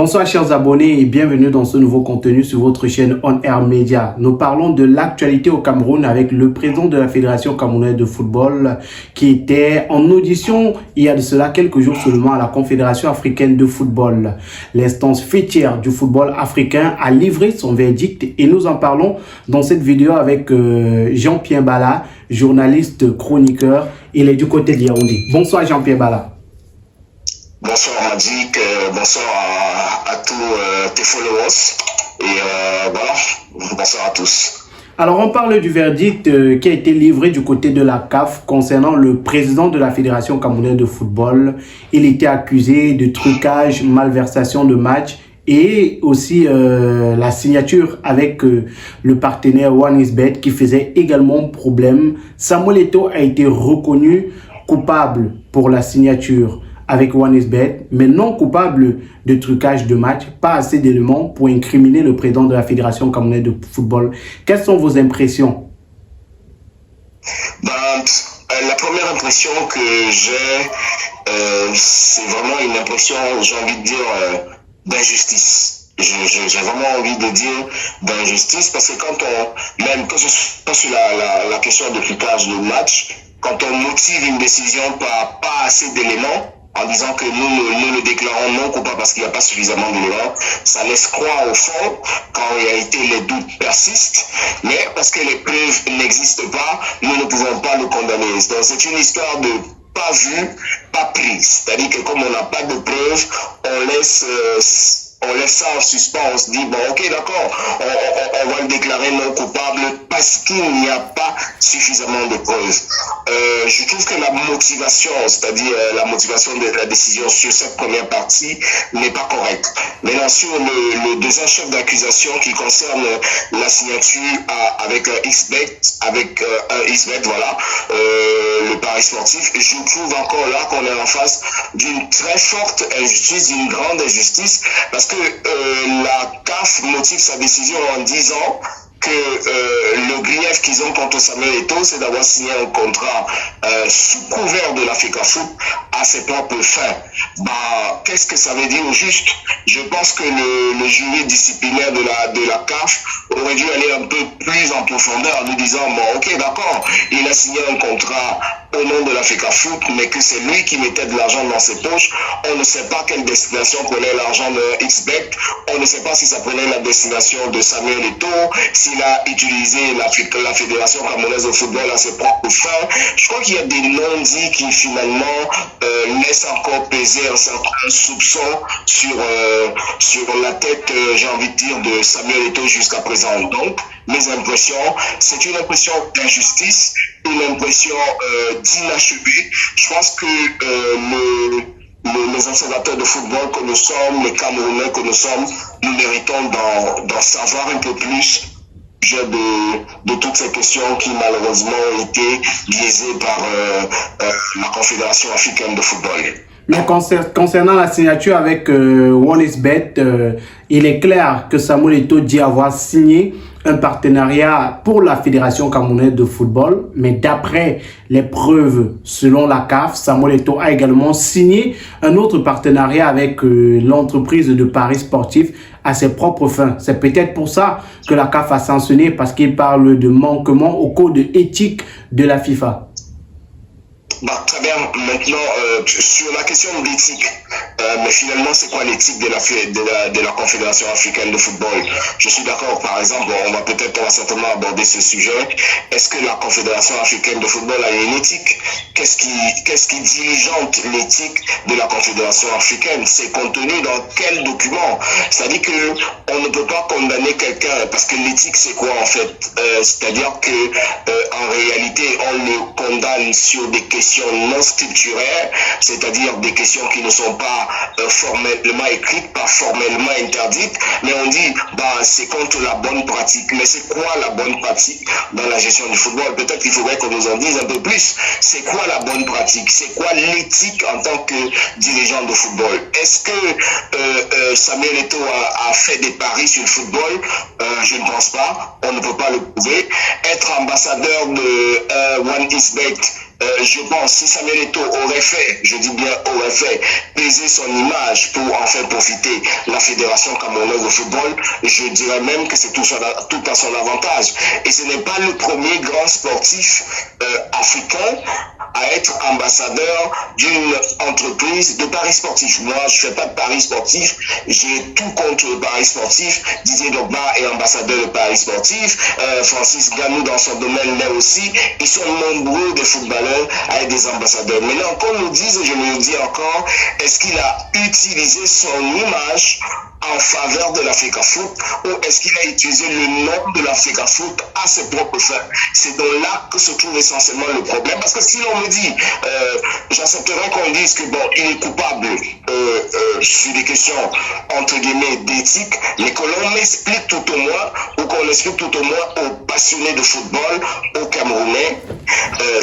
Bonsoir chers abonnés et bienvenue dans ce nouveau contenu sur votre chaîne On Air Media. Nous parlons de l'actualité au Cameroun avec le président de la Fédération camerounaise de football qui était en audition il y a de cela quelques jours seulement à la Confédération africaine de football. L'instance fêtière du football africain a livré son verdict et nous en parlons dans cette vidéo avec Jean-Pierre Bala, journaliste chroniqueur. Il est du côté de Yaoundé. Bonsoir Jean-Pierre Bala. Bonsoir Madik, bonsoir à tous tes followers et voilà, bonsoir à tous. Alors on parle du verdict qui a été livré du côté de la CAF concernant le président de la Fédération camerounaise de football. Il était accusé de trucage, malversation de match et aussi la signature avec le partenaire OneXBet qui faisait également problème. Samuel Eto'o a été reconnu coupable pour la signature avec OneXBet, mais non coupable de trucage de match. Pas assez d'éléments pour incriminer le président de la Fédération camerounaise de football. Quelles sont vos impressions? La première impression que j'ai, c'est vraiment une impression, j'ai envie de dire, d'injustice. J'ai vraiment envie de dire d'injustice parce que quand on, même que ce soit sur la question de trucage de match, quand on motive une décision par pas assez d'éléments, en disant que nous le déclarons non coupable parce qu'il n'y a pas suffisamment d'éléments, ça laisse croire au fond qu'en réalité les doutes persistent, mais parce que les preuves n'existent pas, nous ne pouvons pas le condamner. Donc c'est une histoire de pas vu, pas pris. C'est-à-dire que comme on n'a pas de preuves, on laisse ça en suspens, on se dit, bon ok d'accord, on va le déclarer non coupable parce qu'il n'y a pas suffisamment de preuves. Je trouve que la motivation, c'est-à-dire la motivation de la décision sur cette première partie n'est pas correcte. Maintenant sur le deuxième chef d'accusation qui concerne la signature avec un XBet, voilà, le pari sportif, je trouve encore là qu'on est en face d'une très forte injustice, d'une grande injustice, parce que la CAF motive sa décision en disant que le grief qu'ils ont contre Samuel Eto'o, c'est d'avoir signé un contrat sous couvert de la FECAFOOT à ses propres fins. Qu'est-ce que ça veut dire au juste? Je pense que le jury disciplinaire de la CAF aurait dû aller un peu plus en profondeur en nous disant, bon ok d'accord, il a signé un contrat au nom de la FECAFOOT, mais que c'est lui qui mettait de l'argent dans ses poches. On ne sait pas quelle destination prenait l'argent de XBet, on ne sait pas si ça prenait la destination de Samuel Eto'o, s'il a utilisé la Fédération camerounaise de football à ses propres fins. Je crois qu'il y a des non-dits qui finalement laissent encore peser un certain soupçon sur la tête, j'ai envie de dire, de Samuel Eto'o jusqu'à présent. Donc, mes impressions, c'est une impression d'injustice, une impression d'inachevé. Je pense que les observateurs de football que nous sommes, les Camerounais que nous sommes, nous méritons d'en savoir un peu plus de toutes ces questions qui malheureusement ont été biaisées par la Confédération africaine de football. Mais concernant la signature avec OneXBet, il est clair que Samuel Eto'o dit avoir signé un partenariat pour la Fédération camerounaise de football. Mais d'après les preuves, selon la CAF, Samuel Eto'o a également signé un autre partenariat avec l'entreprise de paris sportif à ses propres fins. C'est peut-être pour ça que la CAF a sanctionné, parce qu'il parle de manquement au code éthique de la FIFA. Très bien. Maintenant, sur la question de l'éthique, mais finalement, c'est quoi l'éthique de la Confédération africaine de football? Je suis d'accord, par exemple, on va certainement aborder ce sujet. Est-ce que la Confédération africaine de football a une éthique? Qu'est-ce qui diligente l'éthique de la Confédération africaine? C'est contenu dans quel document? C'est-à-dire que on ne peut pas condamner quelqu'un, parce que l'éthique, c'est quoi en fait? C'est-à-dire que en réalité, on le condamne sur des questions non scripturaires, c'est-à-dire des questions qui ne sont pas formellement écrites, pas formellement interdites, mais on dit c'est contre la bonne pratique. Mais c'est quoi la bonne pratique dans la gestion du football? Peut-être qu'il faudrait qu'on nous en dise un peu plus. C'est quoi la bonne pratique? C'est quoi l'éthique en tant que dirigeant de football? Est-ce que Samuel Eto'o a fait des paris sur le football? Je ne pense pas. On ne peut pas le prouver. Être ambassadeur de OneXBet, je pense, si Samuel Eto'o aurait fait, je dis bien aurait fait, peser son image pour en faire profiter la Fédération camerounaise de football, je dirais même que c'est tout à son avantage. Et ce n'est pas le premier grand sportif africain à être ambassadeur d'une entreprise de paris sportif. Moi, je ne fais pas de paris sportif, j'ai tout contre le paris sportif. Didier Drogba est ambassadeur de paris sportif, Francis Ganou dans son domaine l'est aussi. Ils sont nombreux des footballeurs à être des ambassadeurs. Maintenant, qu'on nous dise, et je me le dis encore, est-ce qu'il a utilisé son image en faveur de l'Africafoot ou est-ce qu'il a utilisé le nom de l'Africafoot à ses propres fins? C'est donc là que se trouve essentiellement le problème. Parce que si l'on me dit, j'accepterais qu'on dise que bon, il est coupable sur des questions entre guillemets d'éthique, mais que l'on m'explique tout au moins, ou qu'on explique tout au moins aux passionnés de football, aux Camerounais,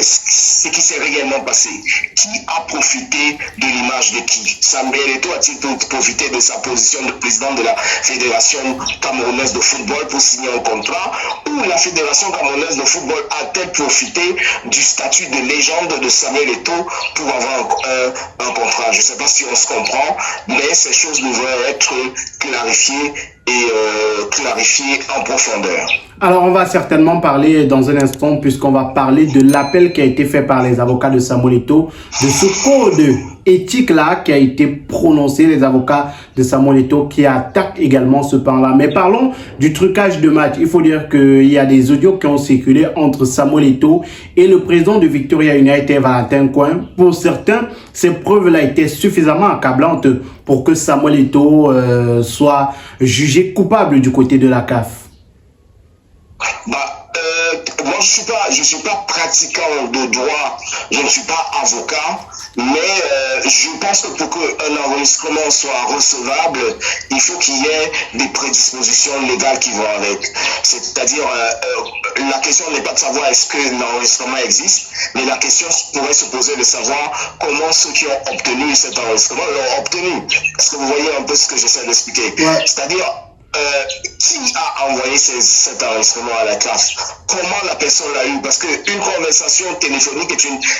ce qui s'est réellement passé. Qui a profité de l'image de qui? Samuel Eto'o a-t-il profité de sa position de président de la Fédération camerounaise de football pour signer un contrat, ou la Fédération camerounaise de football a-t-elle profité du statut de légende de Samuel Eto'o pour avoir un contrat? Je ne sais pas si on se comprend, mais ces choses devraient être clarifiées et clarifiées en profondeur. Alors, on va certainement parler dans un instant, puisqu'on va parler de l'appel qui a été fait par les avocats de Samuel Eto'o, de ce code éthique-là qui a été prononcé, les avocats de Samuel Eto'o qui attaquent également ce pan-là. Mais parlons du trucage de match. Il faut dire qu'il y a des audios qui ont circulé entre Samuel Eto'o et le président de Victoria United, Valentin Coin. Pour certains, ces preuves-là étaient suffisamment accablantes pour que Samuel Eto'o soit jugé coupable du côté de la CAF. Moi, je suis pas pratiquant de droit, je ne suis pas avocat, mais je pense que pour qu'un enregistrement soit recevable, il faut qu'il y ait des prédispositions légales qui vont avec. C'est-à-dire, la question n'est pas de savoir est-ce que l'enregistrement existe, mais la question pourrait se poser de savoir comment ceux qui ont obtenu cet enregistrement l'ont obtenu. Est-ce que vous voyez un peu ce que j'essaie d'expliquer? Ouais. C'est-à-dire, qui a envoyé cet enregistrement à la CAF? Comment la personne l'a eu? Parce qu'une conversation téléphonique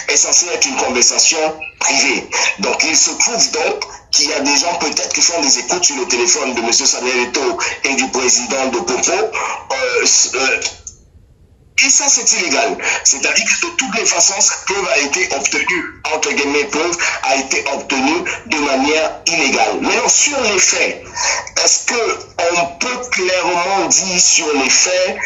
est censée être une conversation privée. Donc il se trouve donc qu'il y a des gens peut-être qui font des écoutes sur le téléphone de M. Samuel Eto'o et du président de Popo. Et ça, c'est illégal. C'est-à-dire que de toutes les façons, cette preuve a été obtenue, entre guillemets, preuve a été obtenue de manière illégale. Maintenant, sur les faits, est-ce qu'on peut clairement dire sur les faits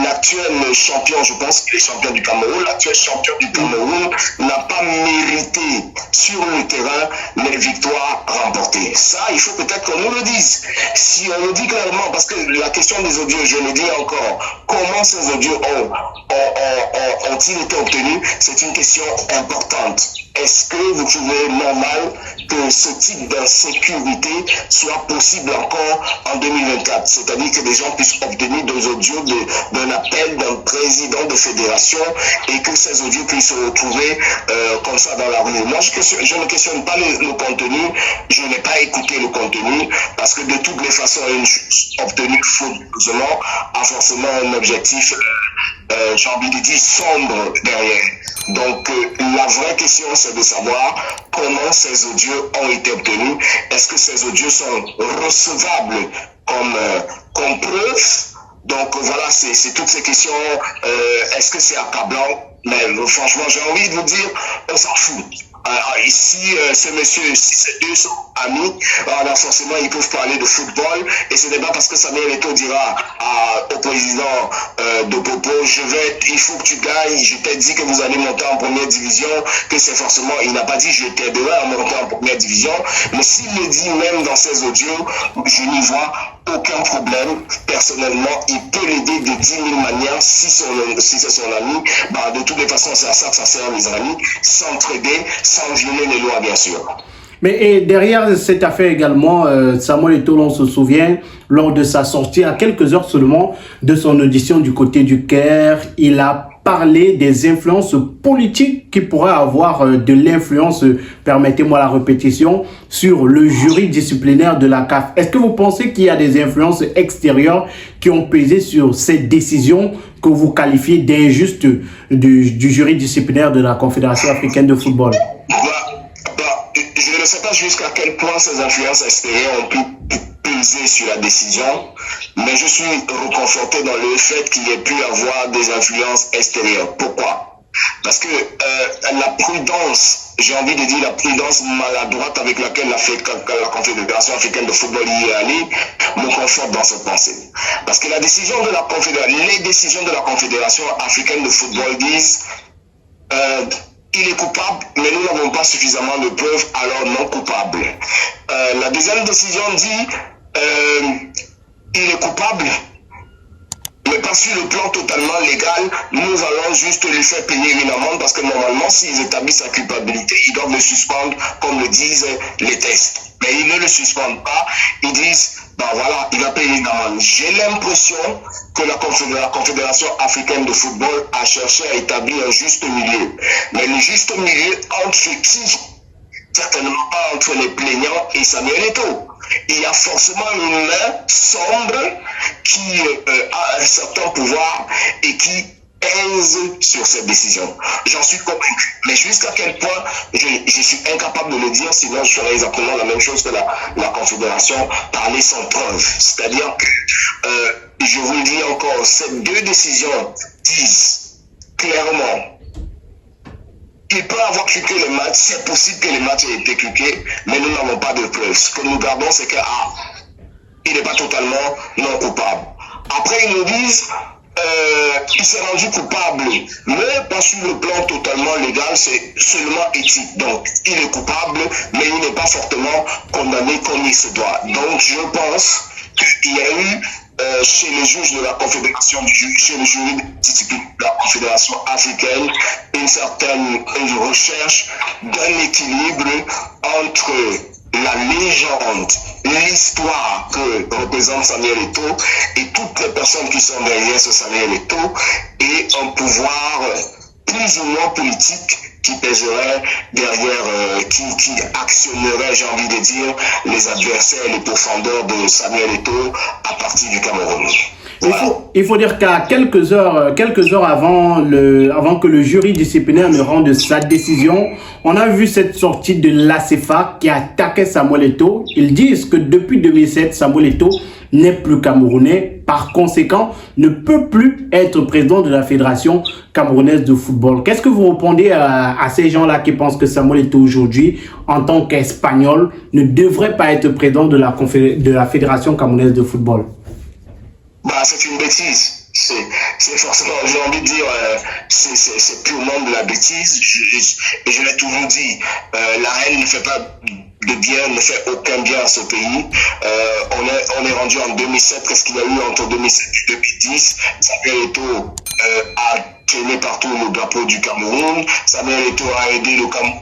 l'actuel champion, je pense qu'il est champion du Cameroun, l'actuel champion du Cameroun n'a pas mérité sur le terrain les victoires remportées. Ça, il faut peut-être qu'on nous le dise. Si on le dit clairement, parce que la question des audios, je le dis encore, comment ces audios ont-ils été obtenus? C'est une question importante. Est-ce que vous trouvez normal que ce type d'insécurité soit possible encore en 2024? C'est-à-dire que les gens puissent obtenir des audios d'un appel d'un président de fédération et que ces audios puissent se retrouver comme ça dans la rue. Moi, je ne questionne pas le contenu, je n'ai pas écouté le contenu parce que de toutes les façons, une chose obtenue frauduleusement a forcément un objectif, j'ai envie de dire, sombre derrière. Donc, la vraie question, c'est de savoir comment ces audios ont été obtenus. Est-ce que ces audios sont recevables comme preuve? Donc, voilà, c'est toutes ces questions. Est-ce que c'est accablant? Mais franchement, j'ai envie de vous dire, on s'en fout. Ici, ce monsieur, si ces deux sont amis, alors forcément, ils peuvent parler de football. Et ce n'est pas parce que Samuel Eto'o dira au président de Popo, il faut que tu gagnes, je t'ai dit que vous allez monter en première division, que c'est forcément, il n'a pas dit je t'aiderai à monter en première division. Mais s'il le dit même dans ses audios, je n'y vois aucun problème. Personnellement, il peut l'aider de 10 000 manières si c'est son ami. Bah, de toutes les façons, c'est à ça que ça sert les amis. S'entraider, sans violer les lois, bien sûr. Mais et derrière cette affaire également, Samuel Eto'o, on se souvient, lors de sa sortie, à quelques heures seulement de son audition du côté du Caire, il a parlé des influences politiques qui pourraient avoir de l'influence, permettez-moi la répétition, sur le jury disciplinaire de la CAF. Est-ce que vous pensez qu'il y a des influences extérieures qui ont pesé sur cette décision que vous qualifiez d'injuste du jury disciplinaire de la Confédération africaine de football? Je ne sais pas jusqu'à quel point ces influences extérieures ont pu peser sur la décision, mais je suis reconforté dans le fait qu'il y ait pu avoir des influences extérieures. Pourquoi? Parce que la prudence, j'ai envie de dire la prudence maladroite avec laquelle la Confédération africaine de football y est allée, me conforte dans cette pensée. Parce que les décisions de la Confédération africaine de football disent il est coupable, mais nous n'avons pas suffisamment de preuves, alors non coupable. La deuxième décision dit il est coupable, mais pas sur le plan totalement légal. Nous allons juste lui faire payer une amende parce que normalement, s'ils établissent sa culpabilité, ils doivent le suspendre, comme le disent les tests. Mais ils ne le suspendent pas. Ils disent, ben voilà, il va payer une amende. J'ai l'impression que la Confédération africaine de football a cherché à établir un juste milieu. Mais le juste milieu entre qui? Certainement pas entre les plaignants et Samuel Eto'o. Il y a forcément une main sombre qui a un certain pouvoir et qui pèse sur cette décision. J'en suis convaincu. Mais jusqu'à quel point, je suis incapable de le dire, sinon je ferais exactement la même chose que la Confédération, parler sans preuve. C'est-à-dire que, je vous le dis encore, ces deux décisions disent clairement il peut avoir cliqué les matchs, c'est possible que les matchs aient été cliqués, mais nous n'avons pas de preuves. Ce que nous gardons, c'est que il n'est pas totalement non coupable. Après, ils nous disent il s'est rendu coupable, mais pas sur le plan totalement légal, c'est seulement éthique. Donc, il est coupable, mais il n'est pas fortement condamné comme il se doit. Donc, je pense qu'il y a eu chez les juges de la Confédération, chez le jury disciplinaire de la Confédération africaine, une certaine recherche d'un équilibre entre la légende, l'histoire que représente Samuel Eto'o et toutes les personnes qui sont derrière ce Samuel Eto'o et un pouvoir plus ou moins politique qui pèserait derrière, qui actionnerait, j'ai envie de dire, les adversaires, les pourfendeurs de Samuel Eto'o à partir du Cameroun. Voilà. Il faut dire qu'à quelques heures avant que le jury disciplinaire ne rende sa décision, on a vu cette sortie de l'ACFA qui attaquait Samuel Eto'o. Ils disent que depuis 2007, Samuel Eto'o n'est plus camerounais, par conséquent, ne peut plus être président de la Fédération camerounaise de football. Qu'est-ce que vous répondez à ces gens-là qui pensent que Samuel Eto'o aujourd'hui, en tant qu'Espagnol, ne devrait pas être président de la Fédération camerounaise de football? Bah, c'est une bêtise. C'est forcément, j'ai envie de dire, c'est purement de la bêtise. Je l'ai toujours dit, la haine ne fait pas de bien, ne fait aucun bien à ce pays. On est rendu en 2007, qu'est-ce qu'il y a eu entre 2007 et 2010? Samuel Eto'o a traîné partout le drapeau du Cameroun. Samuel Eto'o a aidé le Cameroun